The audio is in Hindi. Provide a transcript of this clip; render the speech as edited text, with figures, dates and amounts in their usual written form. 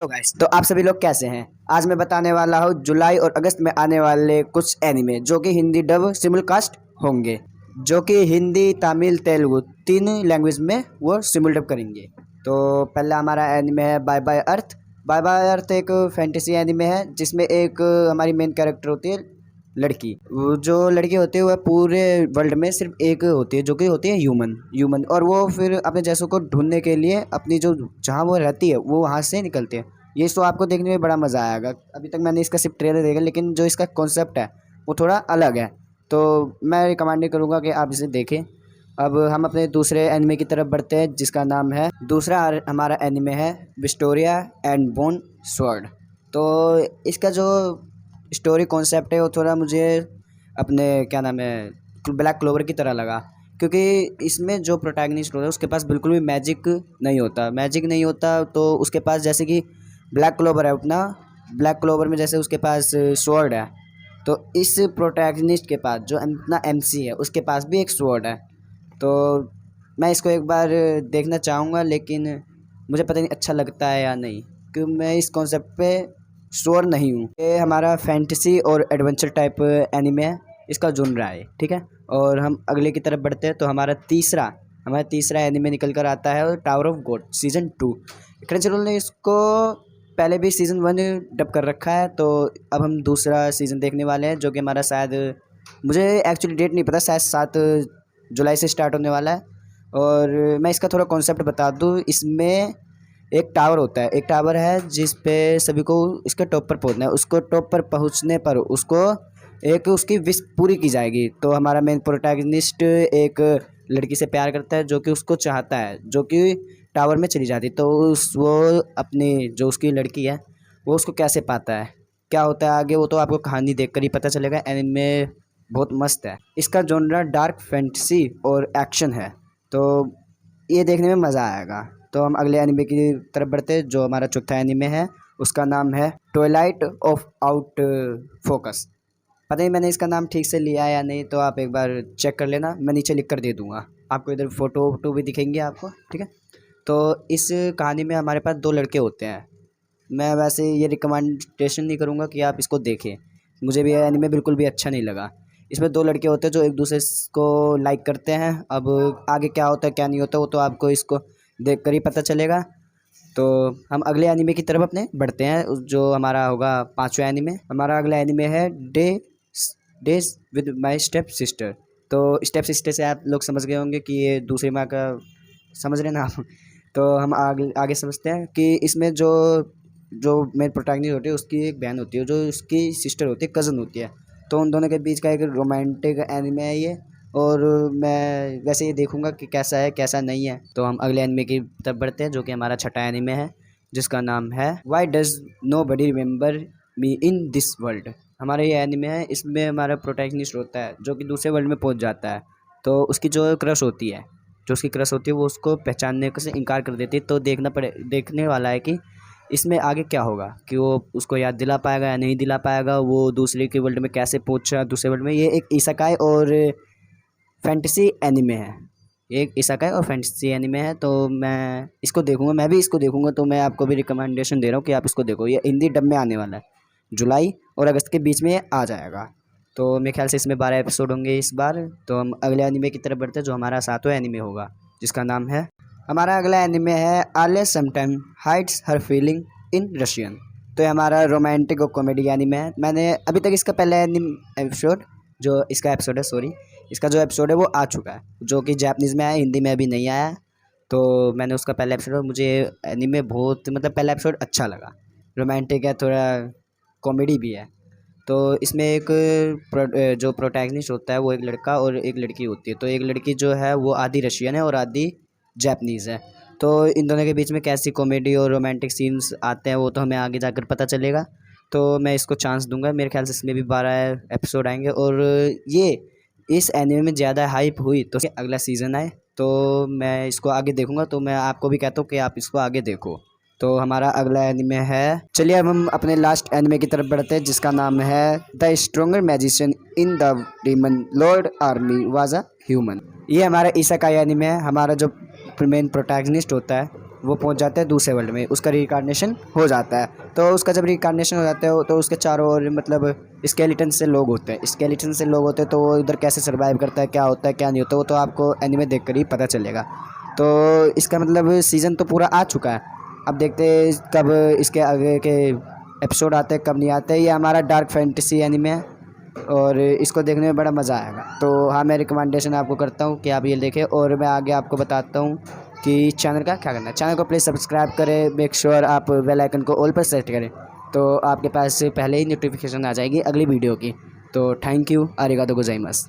तो गाइस, तो आप सभी लोग कैसे हैं। आज मैं बताने वाला हूँ जुलाई और अगस्त में आने वाले कुछ एनिमे जो कि हिंदी डब सिमुलकास्ट होंगे, जो कि हिंदी तमिल तेलुगु तीन लैंग्वेज में वो सिमुल डब करेंगे। तो पहला हमारा एनिमे है बाय बाय अर्थ। बाय बाय अर्थ एक फैंटेसी एनिमे है जिसमें एक हमारी मेन कैरेक्टर होती है लड़की। वो जो लड़की होती है वह पूरे वर्ल्ड में सिर्फ एक होती है जो कि होती है ह्यूमन ह्यूमन और वो फिर अपने जैसों को ढूंढने के लिए अपनी जो जहाँ वो रहती है वो वहाँ से निकलते हैं। ये शो आपको देखने में बड़ा मज़ा आएगा। अभी तक मैंने इसका सिर्फ ट्रेलर देखा, लेकिन जो इसका कॉन्सेप्ट है वो थोड़ा अलग है, तो मैं रिकमेंड नहीं करूँगा कि आप इसे देखें। अब हम अपने दूसरे एनिमे की तरफ बढ़ते हैं जिसका नाम है, दूसरा हमारा एनिमे है विक्टोरिया एंड बोन स्वॉर्ड। तो इसका जो स्टोरी कॉन्सेप्ट है वो थोड़ा मुझे अपने क्या नाम है ब्लैक क्लोवर की तरह लगा, क्योंकि इसमें जो प्रोटैगनिस्ट होता है उसके पास बिल्कुल भी मैजिक नहीं होता। तो उसके पास जैसे कि ब्लैक क्लोवर है, अपना ब्लैक क्लोवर में जैसे उसके पास स्वॉर्ड है, तो इस प्रोटैगनिस्ट के पास जो अपना एमसी है उसके पास भी एक स्वॉर्ड है। तो मैं इसको एक बार देखना चाहूँगा, लेकिन मुझे पता नहीं अच्छा लगता है या नहीं, क्योंकि मैं इस कॉन्सेप्ट पे श्योर नहीं हूँ। ये हमारा फैंटेसी और एडवेंचर टाइप एनिमे है, इसका जोनरा है, ठीक है। और हम अगले की तरफ बढ़ते हैं, तो हमारा तीसरा एनिमे निकल कर आता है tower of God season 2। Crunchyroll ने इसको पहले भी सीज़न 1 डब कर रखा है, तो अब हम दूसरा सीज़न देखने वाले हैं जो कि हमारा शायद, मुझे एक्चुअली डेट नहीं पता, शायद 7 जुलाई से स्टार्ट होने वाला है। और मैं इसका थोड़ा कॉन्सेप्ट बता दूँ। इसमें एक टावर होता है, एक टावर है जिस पे सभी को इसके टॉप पर पहुंचना है। उसको टॉप पर पहुंचने पर उसको एक उसकी विश पूरी की जाएगी। तो हमारा मेन प्रोटैगनिस्ट एक लड़की से प्यार करता है जो कि उसको चाहता है, जो कि टावर में चली जाती है। तो वो अपनी जो उसकी लड़की है वो उसको कैसे पाता है, क्या होता है आगे, वो तो आपको कहानी देखकर ही पता चलेगा। एनिमे बहुत मस्त है। इसका जॉनरा डार्क फैंटेसी और एक्शन है, तो ये देखने में मज़ा आएगा। तो हम अगले एनिमे की तरफ बढ़ते हैं जो हमारा चौथा एनिमे है, उसका नाम है ट्वाइलाइट ऑफ आउट फोकस। पता नहीं मैंने इसका नाम ठीक से लिया है या नहीं, तो आप एक बार चेक कर लेना, मैं नीचे लिख कर दे दूँगा आपको, इधर फोटो वोटो भी दिखेंगे आपको, ठीक है। तो इस कहानी में हमारे पास दो लड़के होते हैं। मैं वैसे ये रिकमेंडेशन नहीं करूँगा कि आप इसको देखें, मुझे भी ये एनिमे बिल्कुल भी अच्छा नहीं लगा। इसमें दो लड़के होते हैं जो एक दूसरे को लाइक करते हैं। अब आगे क्या होता है क्या नहीं होता वो तो आपको इसको देख कर ही पता चलेगा। तो हम अगले एनिमे की तरफ अपने बढ़ते हैं, जो हमारा होगा पांचवा एनिमे। हमारा अगला एनिमे है days with my step sister. तो स्टेप सिस्टर से आप लोग समझ गए होंगे कि ये दूसरी माँ का, समझ रहे ना आप। तो हम आगे आगे समझते हैं कि इसमें जो जो मेन प्रोटैगनिस्ट होती है उसकी एक बहन होती है जो उसकी सिस्टर होती है, कज़न होती है। तो उन दोनों के बीच का एक रोमांटिक एनिमे है ये। और मैं वैसे ये देखूंगा कि कैसा है कैसा नहीं है। तो हम अगले एनिमे की तरफ बढ़ते हैं जो कि हमारा छठा एनिमे है, जिसका नाम है why does nobody remember me in this world. हमारा ये एनिमे है, इसमें हमारा प्रोटैगनिस्ट होता है जो कि दूसरे वर्ल्ड में पहुंच जाता है। तो उसकी जो क्रश होती है, वो उसको पहचानने से इनकार कर देती है। तो देखने वाला है कि इसमें आगे क्या होगा, कि वो उसको याद दिला पाएगा या नहीं दिला पाएगा, वो दूसरे के वर्ल्ड में कैसे पहुंचा दूसरे वर्ल्ड में। ये एक इसेकाई और फैंटेसी एनिमे है, एक इसेकाई और फैंटेसी एनिमे है। तो मैं इसको देखूंगा, मैं भी इसको देखूंगा। तो मैं आपको भी रिकमेंडेशन दे रहा हूँ कि आप इसको देखो। ये हिंदी डब में आने वाला है, जुलाई और अगस्त के बीच में ये आ जाएगा। तो मेरे ख्याल से इसमें 12 एपिसोड होंगे इस बार। तो हम अगले एनिमे की तरफ बढ़ते हैं जो हमारा सातवां एनिमे होगा, जिसका नाम है, हमारा अगला एनिमे है Alya sometimes hides her feeling in Russian. तो ये हमारा रोमांटिक और कॉमेडी एनिमे है। मैंने अभी तक इसका पहला एपिसोड जो इसका एपिसोड है, सॉरी, इसका जो एपिसोड है वो आ चुका है, जो कि जापानीज़ में आया, हिंदी में अभी नहीं आया। तो मैंने उसका पहला एपिसोड, मुझे एनिमे बहुत मतलब पहला एपिसोड अच्छा लगा। रोमांटिक है, थोड़ा कॉमेडी भी है। तो इसमें एक जो प्रोटैगनिस्ट होता है वो एक लड़का और एक लड़की होती है। तो एक लड़की जो है वो आधी रशियन है और आधी जापानीज़ है। तो इन दोनों के बीच में कैसी कॉमेडी और रोमांटिक सीन्स आते हैं वो तो हमें आगे जाकर पता चलेगा। तो मैं इसको चांस दूंगा, मेरे ख्याल से इसमें भी 12 एपिसोड आएंगे। और ये इस एनिमे में ज़्यादा हाइप हुई तो अगला सीज़न आए तो मैं इसको आगे देखूंगा। तो मैं आपको भी कहता हूँ कि आप इसको आगे देखो। तो हमारा अगला एनिमे है, चलिए अब हम अपने लास्ट एनिमे की तरफ बढ़ते हैं, जिसका नाम है the stronger magician in the demon Lord army was a human. ये हमारा इसेकाई एनिमे है। हमारा जो मेन प्रोटैगनिस्ट होता है वो पहुंच जाता है दूसरे वर्ल्ड में, उसका रिकार्नेशन हो जाता है। तो उसका जब रिकार्नेशन हो जाता है तो उसके चारों ओर मतलब स्केलेटन से लोग होते हैं, स्केलेटन से लोग होते हैं, तो वो इधर कैसे सर्वाइव करता है, क्या होता है क्या नहीं होता, वो तो आपको एनीमे देख कर ही पता चलेगा। तो इसका मतलब सीज़न तो पूरा आ चुका है, अब देखते हैं कब इसके आगे के एपिसोड आते हैं कब नहीं आते। ये हमारा डार्क फैंटेसी एनीमे है और इसको देखने में बड़ा मज़ा आएगा। तो हाँ, मैं रिकमेंडेशन आपको करता हूँ कि आप ये देखें, और मैं आगे आपको बताता हूँ कि चैनल का क्या करना है। चैनल को प्लीज़ सब्सक्राइब करें, मेक श्योर आप बेल आइकन को ऑल पर सेट करें, तो आपके पास पहले ही नोटिफिकेशन आ जाएगी अगली वीडियो की। तो थैंक यू, आरिगातो गोजाइमास।